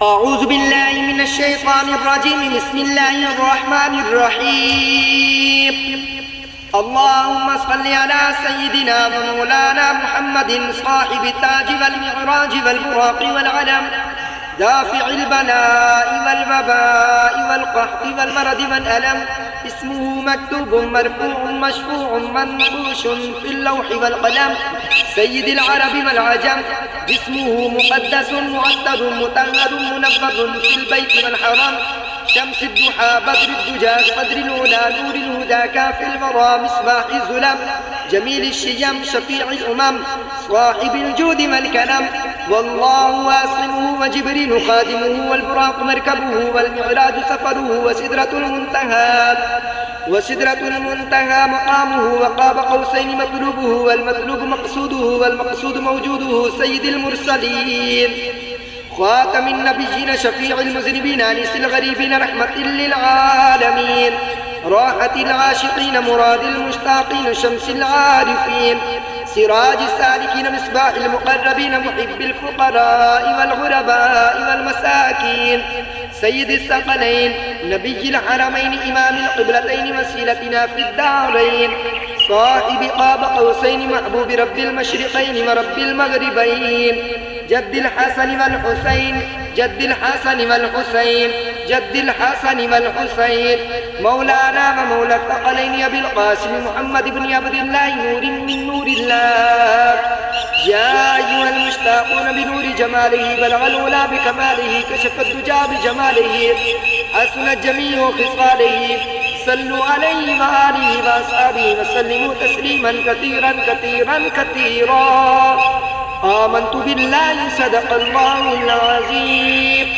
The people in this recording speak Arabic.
أعوذ بالله من الشيطان الرجيم. بسم الله الرحمن الرحيم. اللهم صل على سيدنا ومولانا محمد صاحب التاج والمعراج والبراق والعلم، دافع البلاء والوباء والقحط والمرض والألم. اسمه مكتوب مرفوع مشفوع منقوش في اللوح والقلم، سيد العرب والعجم. جسمه مقدس معطر مطهر منور في البيت والحرم، شمس الضحى بدر الدجى قدر العلا نور الهدى كاف الورى مصباح الظلم، جميل الشيم شفيع الأمم صاحب الجود والكرم. والله واصله وجبريل خادمه والبراق مركبه والمعراج سفره وسدرة المنتهى مقامه وقاب قوسين مطلوبه والمطلوب مقصوده والمقصود موجوده، سيد المرسلين خاتم النبيين شفيع المذنبين أنيس الغريبين رحمة للعالمين، راحة العاشقين مراد المشتاقين شمس العارفين، سراج السالكين مصباح المقربين محب الفقراء والغرباء والمساكين، سيد الثقلين نبي الحرمين إمام القبلتين وسيلتنا في الدارين، صاحب قاب قوسين محبوب رب المشرقين ورب المغربين، جد الحسن والحسين جد الحسن والحسين جد الحسن والحسين، مولانا ومولى الثقلين أبي القاسم محمد بن عبد الله نور من نور الله. يا أيها المشتاقون بنور جماله بلغ الأولى بكماله، كشف الدجى بجماله حسن جميع خصاله، صلوا عليه وآله وأصحابه وسلموا تسليما كثيرا كثيرا كثيرا. آمنت بالله صدق الله العظيم.